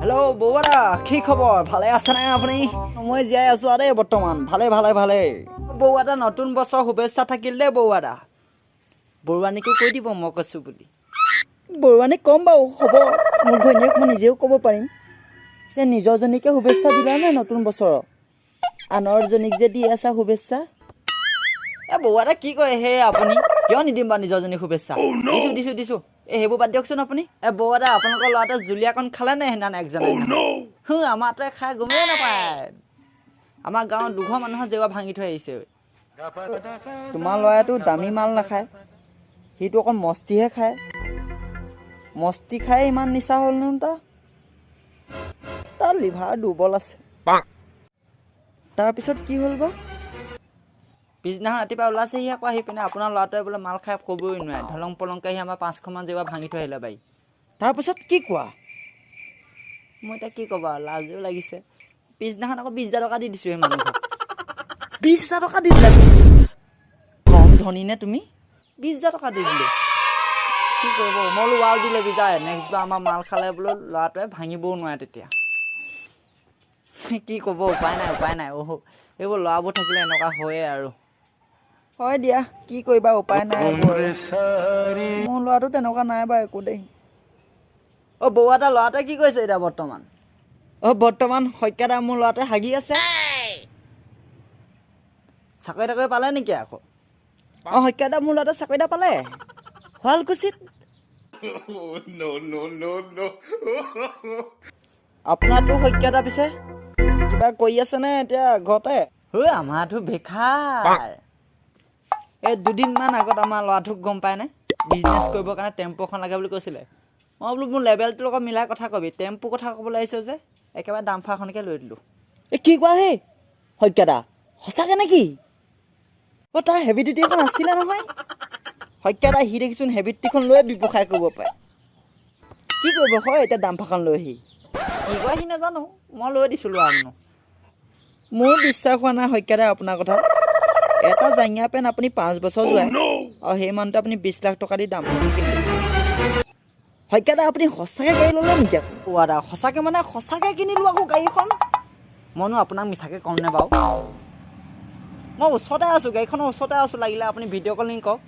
hello' বৌৱাদা কি খবৰ ভালে আছে নে আপুনি মই জীয়াই আছো আৰু দেই বৰ্তমান ভালে বৌৱাদা নতুন বছৰ শুভেচ্ছা থাকিল দেই বৌৱাদা বৰুৱানীকো কৈ দিব মই কৈছো বুলি বৰুৱানীক ক'ম বাৰু হ'ব মোৰ ঘৈণীয়েক মই নিজেও ক'ব পাৰিম যে নিজৰজনীকে শুভেচ্ছা দিলা নে নতুন বছৰত আনৰজনীক যে দি আছা শুভেচ্ছা বৌৱাদা কি কয় হে আপুনি কিয় নিদিম বাৰু নিজৰজনী শুভেচ্ছা দিছো এই সেইবোৰ বাদ দিয়কচোন আপুনি বৌৱাদা আপোনালোকৰ ল'ৰাটোৱে জুলীয়াকণ খালে নে সেইদিনা একজনে আমাৰটোৱে খাই গমেই নাপায় আমাৰ গাঁৱত দুঘৰ মানুহৰ জেৱা ভাঙি থৈ আহিছে তোমাৰ ল'ৰাটো দামী মাল নাখায় সিটো অকণ মস্তিহে খায় মস্তি খাই ইমান নিচা হ'ল নো তাৰ লিভাৰ দুৰ্বল আছে তাৰপিছত কি হ'ল বা পিছদিনাখন ৰাতিপুৱা ওলাইছেহি আকৌ আহি পিনে আপোনাৰ ল'ৰাটোৱে বোলে মাল খাই ক'বই নোৱাৰে ধলং পলংকৈ আহি আমাৰ 5খনমান জেৱা ভাঙি থৈ আহিলে বাৰী তাৰপিছত কি কোৱা মই এতিয়া কি ক'বা লাজো লাগিছে পিছদিনাখন আকৌ 20,000 টকা দি দিছোঁ সেই মানুহক 20,000 টকা দি দিলা তুমি কম ধনী নে তুমি 20,000 টকা দি দিলোঁ কি কৰিব মই বোলো ৱাল দিলে বিজায় নেক্সট বাৰ আমাৰ মাল খালে বোলো ল'ৰাটোৱে ভাঙিবও নোৱাৰে তেতিয়া কি ক'ব উপায় নাই এইবোৰ ল'ৰাবোৰ থাকিলে এনেকুৱা হয়ে আৰু হয় দিয়া কি কৰিবা উপায় নাই মোৰ ল'ৰাটো তেনেকুৱা নাই বাৰু একো দেই বৌৱাদা ল'ৰাটোৱে কি কৰিছে এতিয়া বৰ্তমান শইকীয়াদা মোৰ ল'ৰাটোৱে হাগি আছে চাকৰি তাকৰি পালে নেকি আকৌ শইকীয়াদা মোৰ ল'ৰাটোৱে চাকৰি এটা পালে শুৱালকুছিত আপোনাৰতো শইকীয়াদা পিছে কিবা কৰি আছে নে এতিয়া ঘৰতে আমাৰতো বেকাৰ এই দুদিনমান আগত আমাৰ ল'ৰাটোক গম পায়নে বিজনেছ কৰিবৰ কাৰণে টেম্পু এখন লাগে বুলি কৈছিলে মই বোলো মোৰ লেভেলটোৰ লগত মিলাই কথা কবি টেম্পু কথা ক'বলৈ আহিছ যে একেবাৰে ডাম্ফাৰখনকে লৈ দিলোঁ কি কোৱা হে শইকীয়াদা সঁচাকৈ নেকি তাৰ হেভি ডিউটি এখন আছিলে নহয় শইকীয়াদা সি দেখিছোন হেভি ডিউটিখন লৈ ব্যৱসায় কৰিব পাৰে কি কৰিব হয় এতিয়া ডাম্ফাৰখন লৈ আহি কি কয় সি নাজানো মই লৈ দিছোঁ ল'ৰা মানুহ মোৰ বিশ্বাস হোৱা নাই শইকীয়াদা আপোনাৰ কথা এটা জাঙিয়া পেণ্ট আপুনি 5 বছৰ যোৱাই আৰু সেই মানুহটো আপুনি 20 লাখ টকা দি ডাম্ফাৰখন কিনিলে শইকীয়াদা আপুনি সঁচাকৈ গাড়ী ল'লে নেকি আকৌ দাদা সঁচাকৈ মানে সঁচাকৈ কিনিলোঁ আকৌ গাড়ীখন মইনো আপোনাক মিছাকৈ কওঁ নে বাৰু মই ওচৰতে আছোঁ গাড়ীখনৰ ওচৰতে আছোঁ লাগিলে আপুনি ভিডিঅ' কলিং কওক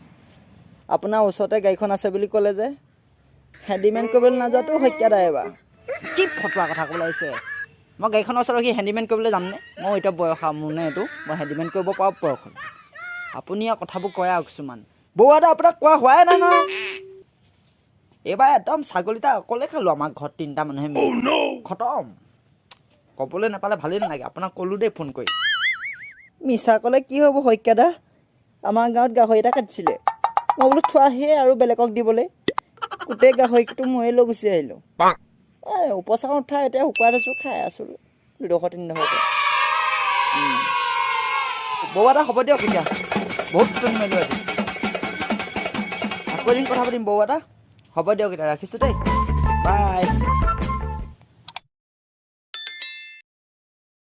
আপোনাৰ ওচৰতে গাড়ীখন আছে বুলি ক'লে যে হেণ্ডিমেন কৰিবলৈ নাযোৱাতো শইকীয়াদা এবাৰ কি ফটোৱা কথা ক'বলৈ আহিছে মই গাড়ীখনৰ ওচৰত সি হেণ্ডিমেন কৰিবলৈ যামনে মই এতিয়া বয়স মোৰ নে এইটো মই হেণ্ডিমেন কৰিব পৰা বয়স হ'ল আপুনি আৰু কথাবোৰ কয় আৰু কিছুমান বৌৱাদা আপোনাক কোৱা হোৱাই নাই নহয় এইবাৰ একদম ছাগলীটা অকলে খালোঁ আমাৰ ঘৰত 3টা মানুহে মিলি খতম ক'বলৈ নাপালে ভালেই নালাগে আপোনাক ক'লোঁ দেই ফোন কৰি মিছা ক'লে কি হ'ব শইকীয়াদা আমাৰ গাঁৱত গাহৰি এটা কাটিছিলে মই বোলো থোৱাহে আৰু বেলেগক দিবলৈ গোটেই গাহৰিটো ময়ে লৈ গুচি আহিলোঁ উপচাখন উঠাই এতিয়া শুকুৱাই থৈছোঁ খাই আছোঁ 200-300 বৌৱাদা হ'ব দিয়ক এতিয়া বহুত টোপনি মাৰিলোঁ আজি আকৌ এদিন কথা পাতিম বৌৱাদা হ'ব দিয়ক এতিয়া ৰাখিছোঁ দেই বাই